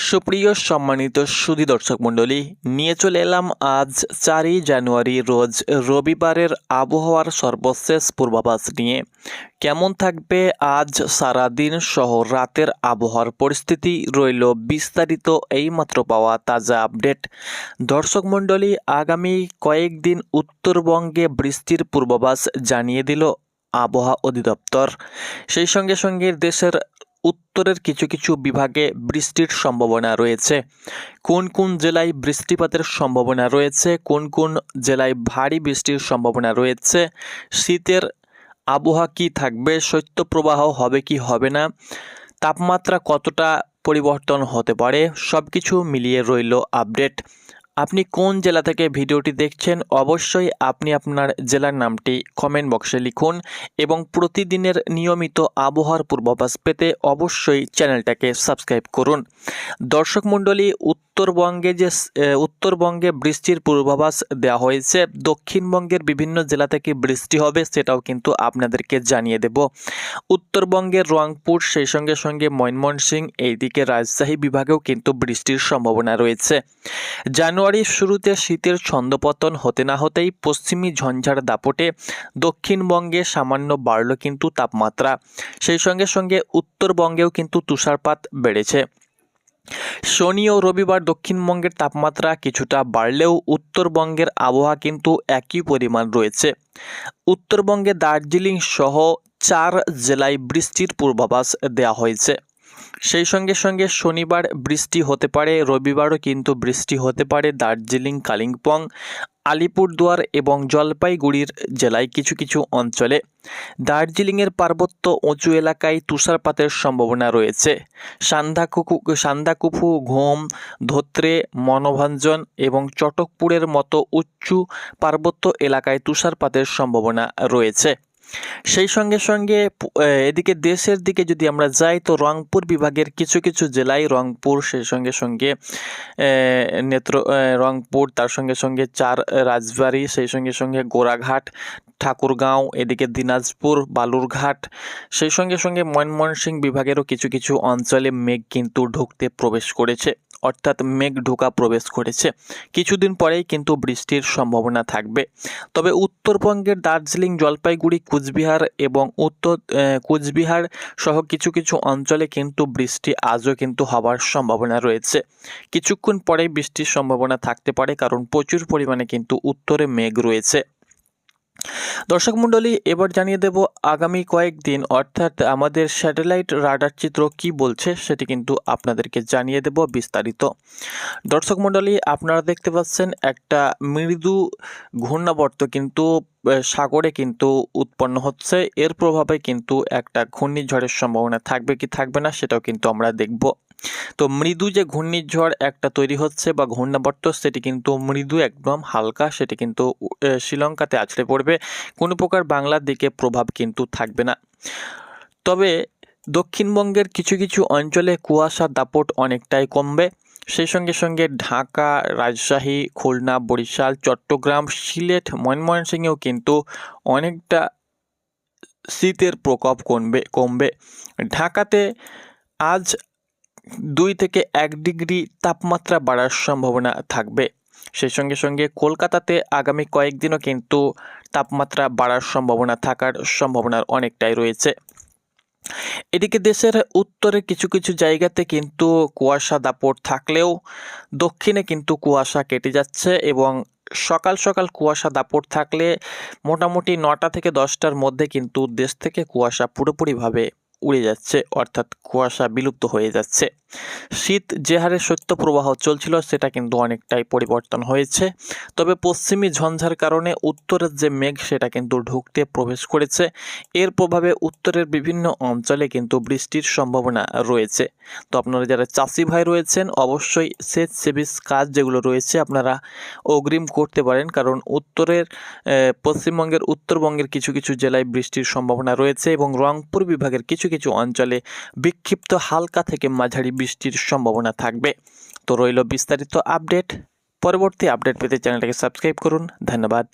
সুপ্রিয় সম্মানিত সুধী দর্শক মণ্ডলী, নিয়ে চলে এলাম আজ 4ই জানুয়ারি রোজ রবিবারের আবহাওয়ার সর্বশেষ পূর্বাভাস নিয়ে। কেমন থাকবে আজ সারাদিন সহ রাতের আবহাওয়ার পরিস্থিতি রইল বিস্তারিত এইমাত্র পাওয়া তাজা আপডেট। দর্শক মণ্ডলী, আগামী কয়েকদিন উত্তরবঙ্গে বৃষ্টির পূর্বাভাস জানিয়ে দিল আবহাওয়া অধিদপ্তর। সেই সঙ্গে সঙ্গে দেশের উত্তরের কিছু কিছু বিভাগে বৃষ্টির সম্ভাবনা রয়েছে। কোন কোন জেলায় বৃষ্টিপাতের সম্ভাবনা রয়েছে, কোন কোন জেলায় ভারী বৃষ্টির সম্ভাবনা রয়েছে, শীতের আবহাওয়া কি থাকবে, শৈত্যপ্রবাহ হবে কি হবে না, তাপমাত্রা কতটা পরিবর্তন হতে পারে, সব কিছু মিলিয়ে রইল আপডেট। আপনি কোন জেলা থেকে ভিডিওটি দেখছেন অবশ্যই আপনি আপনার জেলার নামটি কমেন্ট বক্সে লিখুন এবং প্রতিদিনের নিয়মিত আবহাওয়ার পূর্বাভাস পেতে অবশ্যই চ্যানেলটাকে সাবস্ক্রাইব করুন। দর্শক মণ্ডলী, উত্তরবঙ্গে বৃষ্টির পূর্বাভাস দেওয়া হয়েছে। দক্ষিণবঙ্গের বিভিন্ন জেলা থেকে বৃষ্টি হবে সেটাও কিন্তু আপনাদেরকে জানিয়ে দেব। উত্তরবঙ্গের রংপুর, সেই সঙ্গে সঙ্গে ময়মনসিংহ, এইদিকে রাজশাহী বিভাগেও কিন্তু বৃষ্টির সম্ভাবনা রয়েছে। জানুয়ারির শুরুতে শীতের ছন্দপতন হতে না হতেই পশ্চিমী ঝঞ্ঝার দাপটে দক্ষিণবঙ্গে সামান্য বাড়ল কিন্তু তাপমাত্রা। সেই সঙ্গে সঙ্গে উত্তরবঙ্গেও কিন্তু তুষারপাত বেড়েছে। শনি ও রবিবার দক্ষিণবঙ্গের তাপমাত্রা কিছুটা বাড়লেও উত্তরবঙ্গের আবহাওয়া কিন্তু একই পরিমাণ রয়েছে। উত্তরবঙ্গে দার্জিলিং সহ 4 জেলায় বৃষ্টির পূর্বাভাস দেওয়া হয়েছে। সেই সঙ্গে সঙ্গে শনিবার বৃষ্টি হতে পারে, রবিবারও কিন্তু বৃষ্টি হতে পারে দার্জিলিং, কালিম্পং, আলিপুরদুয়ার এবং জলপাইগুড়ির জেলায় কিছু কিছু অঞ্চলে। দার্জিলিংয়ের পার্বত্য উঁচু এলাকায় তুষারপাতের সম্ভাবনা রয়েছে। সান্দাকুফু, ঘুম, ধোত্রে, মনোভঞ্জন এবং চটকপুরের মতো উঁচু পার্বত্য এলাকায় তুষারপাতের সম্ভাবনা রয়েছে। সেই সঙ্গে সঙ্গে এদিকে দেশের দিকে যদি আমরা যাই তো রংপুর বিভাগের কিছু কিছু জেলায়, রংপুর, সেই সঙ্গে সঙ্গে রংপুর, তার সঙ্গে সঙ্গে রাজবাড়ী, সেই সঙ্গে সঙ্গে গোরাঘাট, ঠাকুরগাঁও, এদিকে দিনাজপুর, বালুরঘাট, সেই সঙ্গে সঙ্গে ময়মনসিংহ বিভাগেরও কিছু কিছু অঞ্চলে মেঘ কিন্তু ঢুকতে প্রবেশ করেছে, অর্থাৎ মেঘ ঢোকা প্রবেশ করেছে। কিছুদিন পরেই কিন্তু বৃষ্টির সম্ভাবনা থাকবে। তবে উত্তরবঙ্গের দার্জিলিং, জলপাইগুড়ি, কুচবিহার এবং কুচবিহার সহ কিছু কিছু অঞ্চলে কিন্তু বৃষ্টি আজও কিন্তু হওয়ার সম্ভাবনা রয়েছে। কিছুক্ষণ পরেই বৃষ্টির সম্ভাবনা থাকতে পারে, কারণ প্রচুর পরিমাণে কিন্তু উত্তরে মেঘ রয়েছে। দর্শক মণ্ডলী, এবার জানিয়ে দেব আগামী কয়েকদিন অর্থাৎ আমাদের স্যাটেলাইট রাডার চিত্র কি বলছে সেটি কিন্তু আপনাদেরকে জানিয়ে দেব বিস্তারিত। দর্শক মণ্ডলী, আপনারা দেখতে পাচ্ছেন একটা মৃদু ঘূর্ণাবর্ত কিন্তু সাগরে কিন্তু উৎপন্ন হচ্ছে। এর প্রভাবে কিন্তু একটা ঘূর্ণিঝড়ের সম্ভাবনা থাকবে কি থাকবে না সেটাও কিন্তু আমরা দেখব। তো মৃদু যে ঘূর্ণিঝড় একটা তৈরি হচ্ছে বা ঘূর্ণাবর্ত, সেটি কিন্তু মৃদু, একদম হালকা, সেটি কিন্তু শ্রীলঙ্কাতে আছড়ে পড়বে। কোনো প্রকার বাংলার দিকে প্রভাব কিন্তু থাকবে না। তবে দক্ষিণবঙ্গের কিছু কিছু অঞ্চলে কুয়াশার দাপট অনেকটাই কমবে। সেই সঙ্গে সঙ্গে ঢাকা, রাজশাহী, খুলনা, বরিশাল, চট্টগ্রাম, সিলেট, ময়মনসিংহেও কিন্তু অনেকটা শীতের প্রকোপ কমবে। ঢাকাতে আজ 2 থেকে 1 ডিগ্রি তাপমাত্রা বাড়ার সম্ভাবনা থাকবে। সেই সঙ্গে সঙ্গে কলকাতাতে আগামী কয়েকদিনও কিন্তু তাপমাত্রা বাড়ার সম্ভাবনা অনেকটাই রয়েছে। এদিকে দেশের উত্তরের কিছু কিছু জায়গাতে কিন্তু কুয়াশা দাপট থাকলেও দক্ষিণে কিন্তু কুয়াশা কেটে যাচ্ছে এবং সকাল সকাল কুয়াশা দাপট থাকলে মোটামুটি 9টা থেকে 10টার মধ্যে কিন্তু দেশ থেকে কুয়াশা পুরোপুরিভাবে উড়ে যাচ্ছে, অর্থাৎ কুয়াশা বিলুপ্ত হয়ে যাচ্ছে। শীত যে হারে শৈত্যপ্রবাহ চলছিল সেটা কিন্তু অনেকটাই পরিবর্তন হয়েছে। তবে পশ্চিমী ঝঞ্ঝার কারণে উত্তরের যে মেঘ সেটা কিন্তু ঢুকতে প্রবেশ করেছে। এর প্রভাবে উত্তরের বিভিন্ন অঞ্চলে কিন্তু বৃষ্টির সম্ভাবনা রয়েছে। তো আপনারা যারা চাষি ভাই রয়েছেন অবশ্যই সেচ সেভিস কাজ যেগুলো রয়েছে আপনারা অগ্রিম করতে পারেন, কারণ উত্তরবঙ্গের কিছু কিছু জেলায় বৃষ্টির সম্ভাবনা রয়েছে এবং রংপুর বিভাগের কিছু কিছু অঞ্চলে বিক্ষিপ্ত হালকা থেকে মাঝারি বৃষ্টির সম্ভাবনা থাকবে। তো রইল বিস্তারিত আপডেট। পরবর্তী আপডেট পেতে চ্যানেলটাকে সাবস্ক্রাইব করুন। ধন্যবাদ।